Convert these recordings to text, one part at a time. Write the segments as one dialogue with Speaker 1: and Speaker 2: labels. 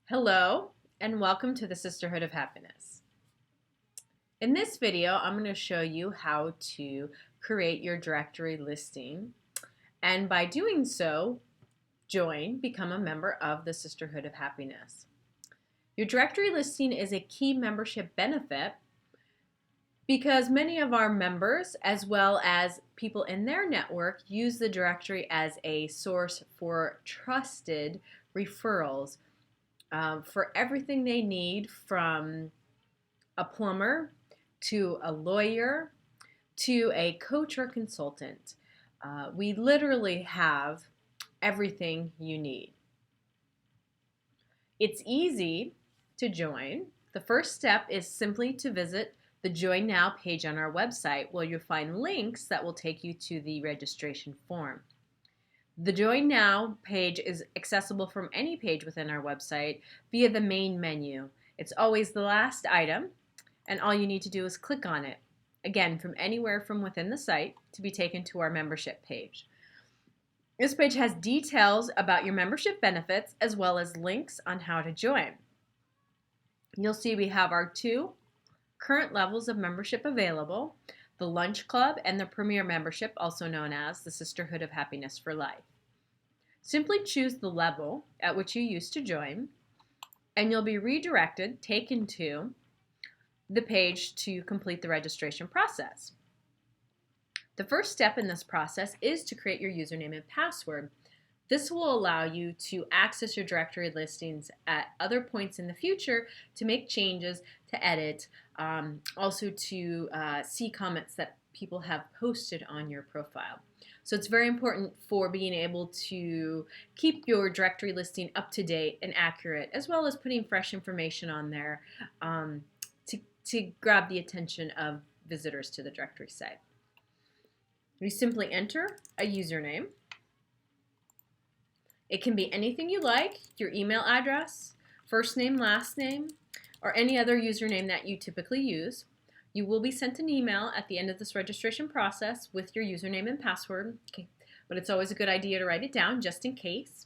Speaker 1: Hello, and welcome to the Sisterhood of Happiness. In this video, I'm going to show you how to create your directory listing, and by doing so, become a member of the Sisterhood of Happiness. Your directory listing is a key membership benefit because many of our members, as well as people in their network, use the directory as a source for trusted referrals for everything they need, from a plumber to a lawyer to a coach or consultant. We literally have everything you need. It's easy to join. The first step is simply to visit the Join Now page on our website, where you'll find links that will take you to the registration form. The Join Now page is accessible from any page within our website via the main menu. It's always the last item, and all you need to do is click on it, again, from anywhere from within the site, to be taken to our membership page. This page has details about your membership benefits as well as links on how to join. You'll see we have our two current levels of membership available: the Lunch Club and the Premier Membership, also known as the Sisterhood of Happiness for Life. Simply choose the level at which you used to join, and you'll be redirected, taken to the page to complete the registration process. The first step in this process is to create your username and password. This will allow you to access your directory listings at other points in the future, to make changes, to edit, also to see comments that people have posted on your profile. So it's very important for being able to keep your directory listing up to date and accurate, as well as putting fresh information on there to grab the attention of visitors to the directory site. You simply enter a username. It can be anything you like: your email address, first name, last name, or any other username that you typically use. You will be sent an email at the end of this registration process with your username and password, okay, but it's always a good idea to write it down just in case.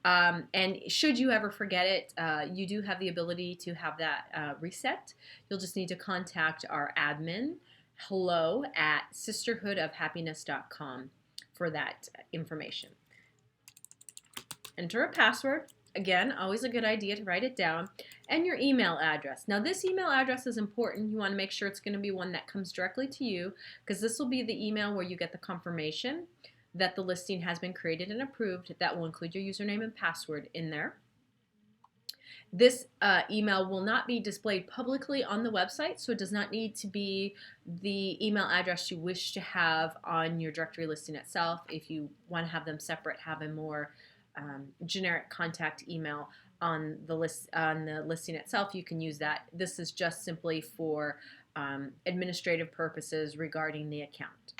Speaker 1: And should you ever forget it, you do have the ability to have that reset. You'll just need to contact our admin, hello@sisterhoodofhappiness.com, for that information. Enter a password. Again, always a good idea to write it down. And your email address. Now, this email address is important. You want to make sure it's going to be one that comes directly to you, because this will be the email where you get the confirmation that the listing has been created and approved. That will include your username and password in there. This email will not be displayed publicly on the website, so it does not need to be the email address you wish to have on your directory listing itself. If you want to have them separate, have a more generic contact email on the listing itself, you can use that. This is just simply for administrative purposes regarding the account.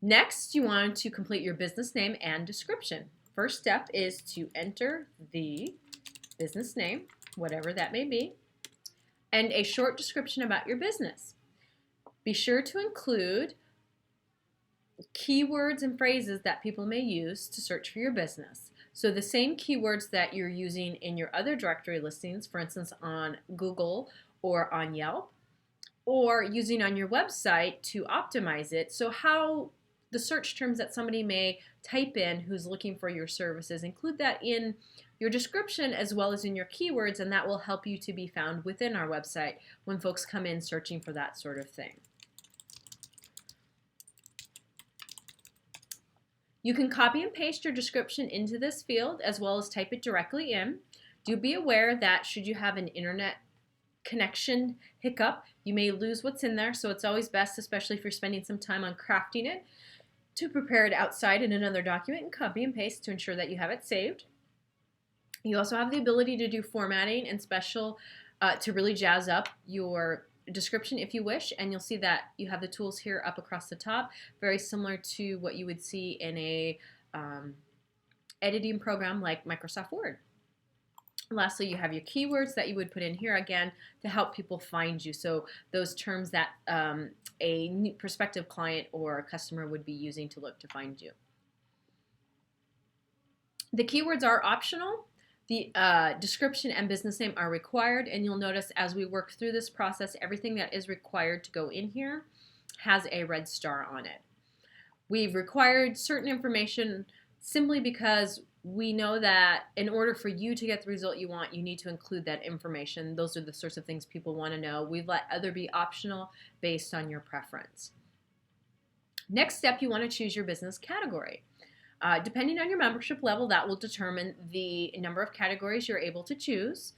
Speaker 1: Next, you want to complete your business name and description. First step is to enter the business name, whatever that may be, and a short description about your business. Be sure to include keywords and phrases that people may use to search for your business. So the same keywords that you're using in your other directory listings, for instance on Google or on Yelp, or using on your website to optimize it. So how the search terms that somebody may type in who's looking for your services, include that in your description as well as in your keywords, and that will help you to be found within our website when folks come in searching for that sort of thing. You can copy and paste your description into this field as well as type it directly in. Do be aware that should you have an internet connection hiccup, you may lose what's in there, so it's always best, especially if you're spending some time on crafting it, to prepare it outside in another document and copy and paste to ensure that you have it saved. You also have the ability to do formatting and special to really jazz up your description if you wish, and you'll see that you have the tools here up across the top, very similar to what you would see in a editing program like Microsoft Word. Lastly, you have your keywords that you would put in here, again, to help people find you. So those terms that a prospective client or customer would be using to look to find you. The keywords are optional. The description and business name are required, and you'll notice as we work through this process, everything that is required to go in here has a red star on it. We've required certain information simply because we know that in order for you to get the result you want, you need to include that information. Those are the sorts of things people want to know. We've let other be optional based on your preference. Next step, you want to choose your business category. Depending on your membership level, that will determine the number of categories you're able to choose.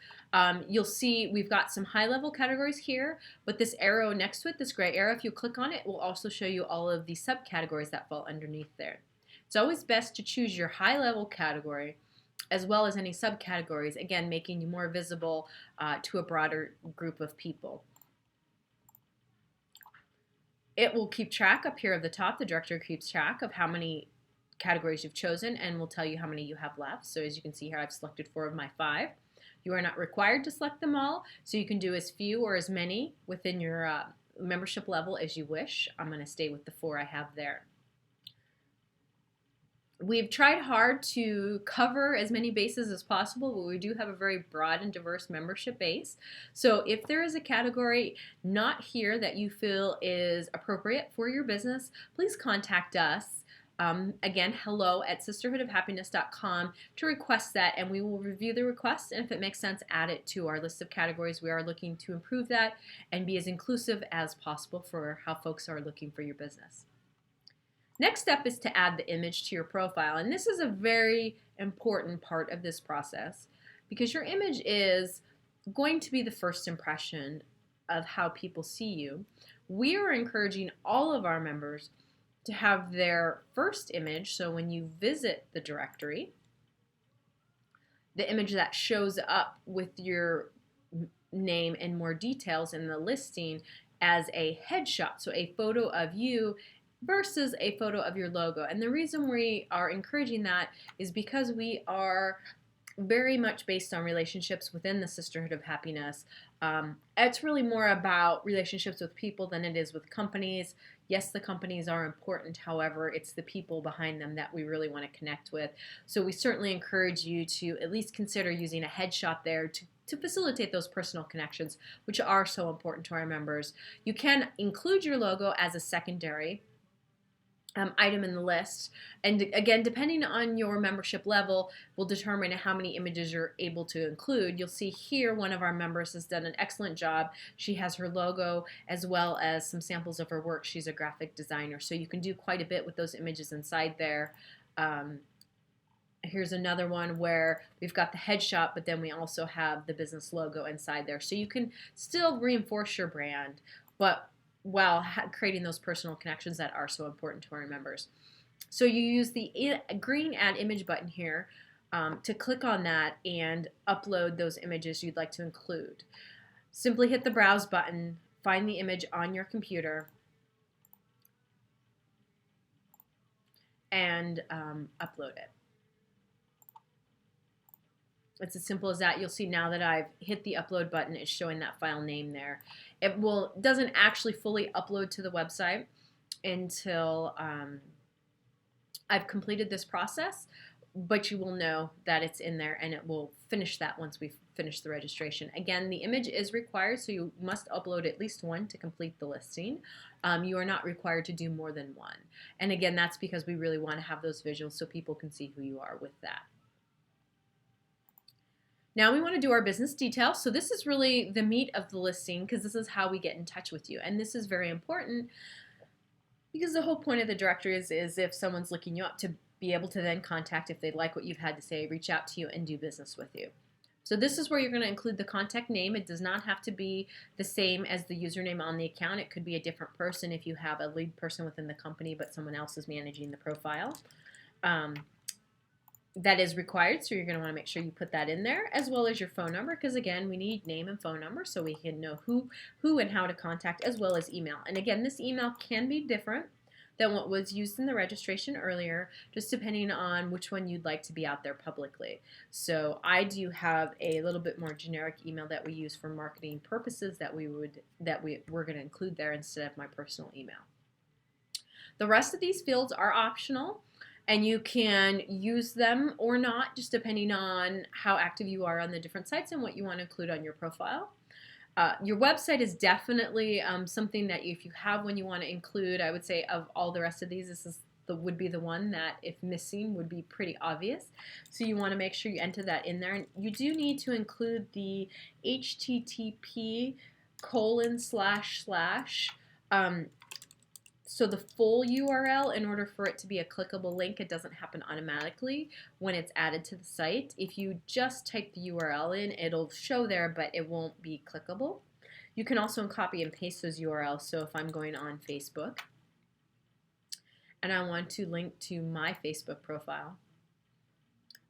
Speaker 1: You'll see we've got some high-level categories here, but this arrow next to it, this gray arrow, if you click on it, will also show you all of the subcategories that fall underneath there. It's always best to choose your high-level category as well as any subcategories, again, making you more visible to a broader group of people. It will keep track up here at the top. The directory keeps track of how many categories you've chosen and will tell you how many you have left. So as you can see here, I've selected 4 of my 5. You are not required to select them all, so you can do as few or as many within your membership level as you wish. I'm going to stay with the 4 I have there. We've tried hard to cover as many bases as possible, but we do have a very broad and diverse membership base. So if there is a category not here that you feel is appropriate for your business, please contact us. Again, hello@sisterhoodofhappiness.com to request that, and we will review the request, and if it makes sense, add it to our list of categories. We are looking to improve that and be as inclusive as possible for how folks are looking for your business. Next step is to add the image to your profile, and this is a very important part of this process because your image is going to be the first impression of how people see you. We are encouraging all of our members to have their first image, so when you visit the directory, the image that shows up with your name and more details in the listing as a headshot, so a photo of you versus a photo of your logo. And the reason we are encouraging that is because we are very much based on relationships within the Sisterhood of Happiness. It's really more about relationships with people than it is with companies. Yes, the companies are important. However, it's the people behind them that we really want to connect with. So we certainly encourage you to at least consider using a headshot there to facilitate those personal connections, which are so important to our members. You can include your logo as a secondary item in the list, and again, depending on your membership level will determine how many images you're able to include. You'll see here one of our members has done an excellent job. She has her logo as well as some samples of her work. She's a graphic designer, so you can do quite a bit with those images inside there. Here's another one where we've got the headshot, but then we also have the business logo inside there, so you can still reinforce your brand, but while creating those personal connections that are so important to our members. So you use the green Add Image button here to click on that and upload those images you'd like to include. Simply hit the Browse button, find the image on your computer, and upload it. It's as simple as that. You'll see now that I've hit the upload button, it's showing that file name there. It doesn't actually fully upload to the website until I've completed this process, but you will know that it's in there, and it will finish that once we've finished the registration. Again, the image is required, so you must upload at least one to complete the listing. You are not required to do more than one. And again, that's because we really want to have those visuals so people can see who you are with that. Now we want to do our business details. So this is really the meat of the listing because this is how we get in touch with you. And this is very important because the whole point of the directory is if someone's looking you up to be able to then contact, if they like what you've had to say, reach out to you and do business with you. So this is where you're going to include the contact name. It does not have to be the same as the username on the account. It could be a different person if you have a lead person within the company but someone else is managing the profile. That is required, so you're going to want to make sure you put that in there, as well as your phone number, because again, we need name and phone number so we can know who and how to contact, as well as email. And again, this email can be different than what was used in the registration earlier, just depending on which one you'd like to be out there publicly. So I do have a little bit more generic email that we use for marketing purposes that we're going to include there instead of my personal email. The rest of these fields are optional. And you can use them or not, just depending on how active you are on the different sites and what you want to include on your profile. Your website is definitely something that if you have one you want to include. I would say of all the rest of these, this is would be the one that if missing would be pretty obvious. So you want to make sure you enter that in there. And you do need to include the HTTP :/ so the full URL, in order for it to be a clickable link. It doesn't happen automatically when it's added to the site. If you just type the URL in, it'll show there, but it won't be clickable. You can also copy and paste those URLs. So if I'm going on Facebook and I want to link to my Facebook profile,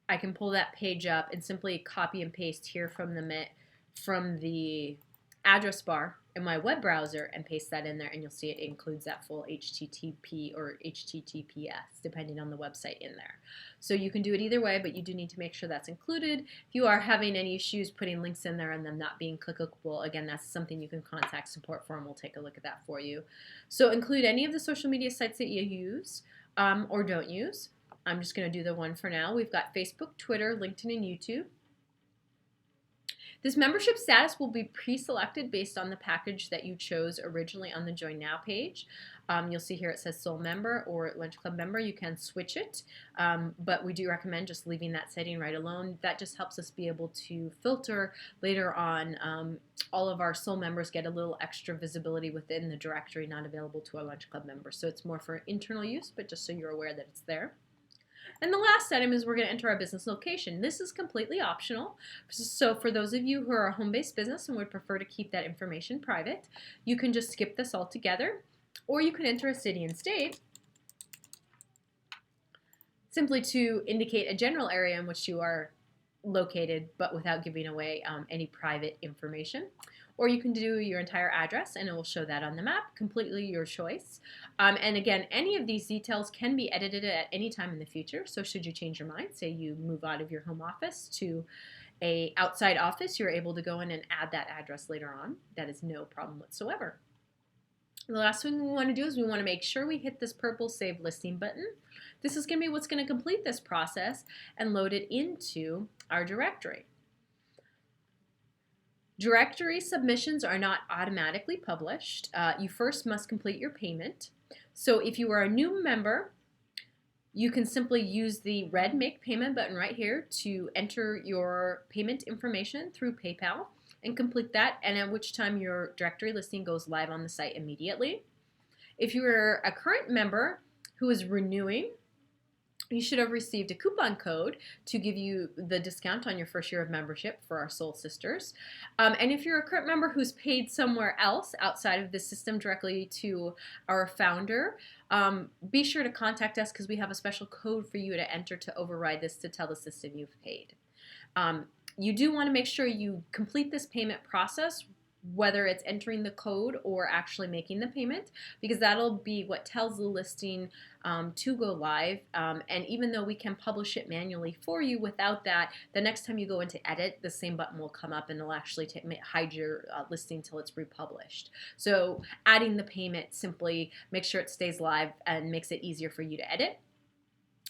Speaker 1: I can pull that page up and simply copy and paste here from the address bar in my web browser and paste that in there, and you'll see it includes that full HTTP or HTTPS, depending on the website in there. So you can do it either way, but you do need to make sure that's included. If you are having any issues putting links in there and them not being clickable, again, that's something you can contact support for, and we'll take a look at that for you. So include any of the social media sites that you use or don't use. I'm just going to do the one for now. We've got Facebook, Twitter, LinkedIn, and YouTube. This membership status will be pre-selected based on the package that you chose originally on the Join Now page. You'll see here it says Soul Member or Lunch Club Member. You can switch it, but we do recommend just leaving that setting right alone. That just helps us be able to filter later on. All of our Soul members get a little extra visibility within the directory not available to our Lunch Club members. So it's more for internal use, but just so you're aware that it's there. And the last item is we're going to enter our business location. This is completely optional. So for those of you who are a home-based business and would prefer to keep that information private, you can just skip this altogether, or you can enter a city and state simply to indicate a general area in which you are located, but without giving away any private information. Or you can do your entire address and it will show that on the map, completely your choice. And again, any of these details can be edited at any time in the future. So should you change your mind, say you move out of your home office to an outside office, you're able to go in and add that address later on. That is no problem whatsoever. The last thing we want to do is we want to make sure we hit this purple Save Listing button. This is going to be what's going to complete this process and load it into our directory. Directory submissions are not automatically published. You first must complete your payment. So if you are a new member, you can simply use the red Make Payment button right here to enter your payment information through PayPal and complete that, and at which time your directory listing goes live on the site immediately. If you are a current member who is renewing, you should have received a coupon code to give you the discount on your first year of membership for our Soul Sisters. And if you're a current member who's paid somewhere else outside of the system directly to our founder, be sure to contact us because we have a special code for you to enter to override this to tell the system you've paid. You do want to make sure you complete this payment process, whether it's entering the code or actually making the payment, because that'll be what tells the listing to go live. And even though we can publish it manually for you, without that, the next time you go into edit, the same button will come up and it'll actually hide your listing until it's republished. So adding the payment simply makes sure it stays live and makes it easier for you to edit.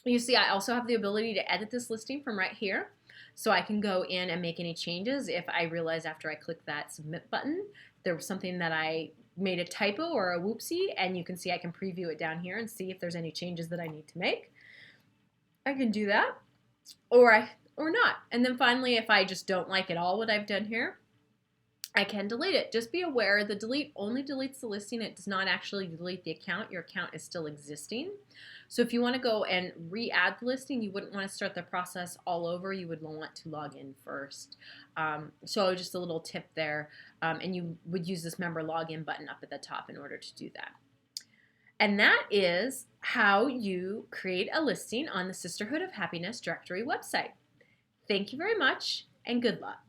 Speaker 1: You see, I also have the ability to edit this listing from right here. So I can go in and make any changes if I realize after I click that submit button there was something that I made a typo or a whoopsie, and you can see I can preview it down here and see if there's any changes that I need to make. I can do that or not. And then finally, if I just don't like at all what I've done here, I can delete it. Just be aware the delete only deletes the listing. It does not actually delete the account. Your account is still existing. So if you want to go and re-add the listing, you wouldn't want to start the process all over. You would want to log in first. So just a little tip there. And you would use this member login button up at the top in order to do that. And that is how you create a listing on the Sisterhood of Happiness directory website. Thank you very much and good luck.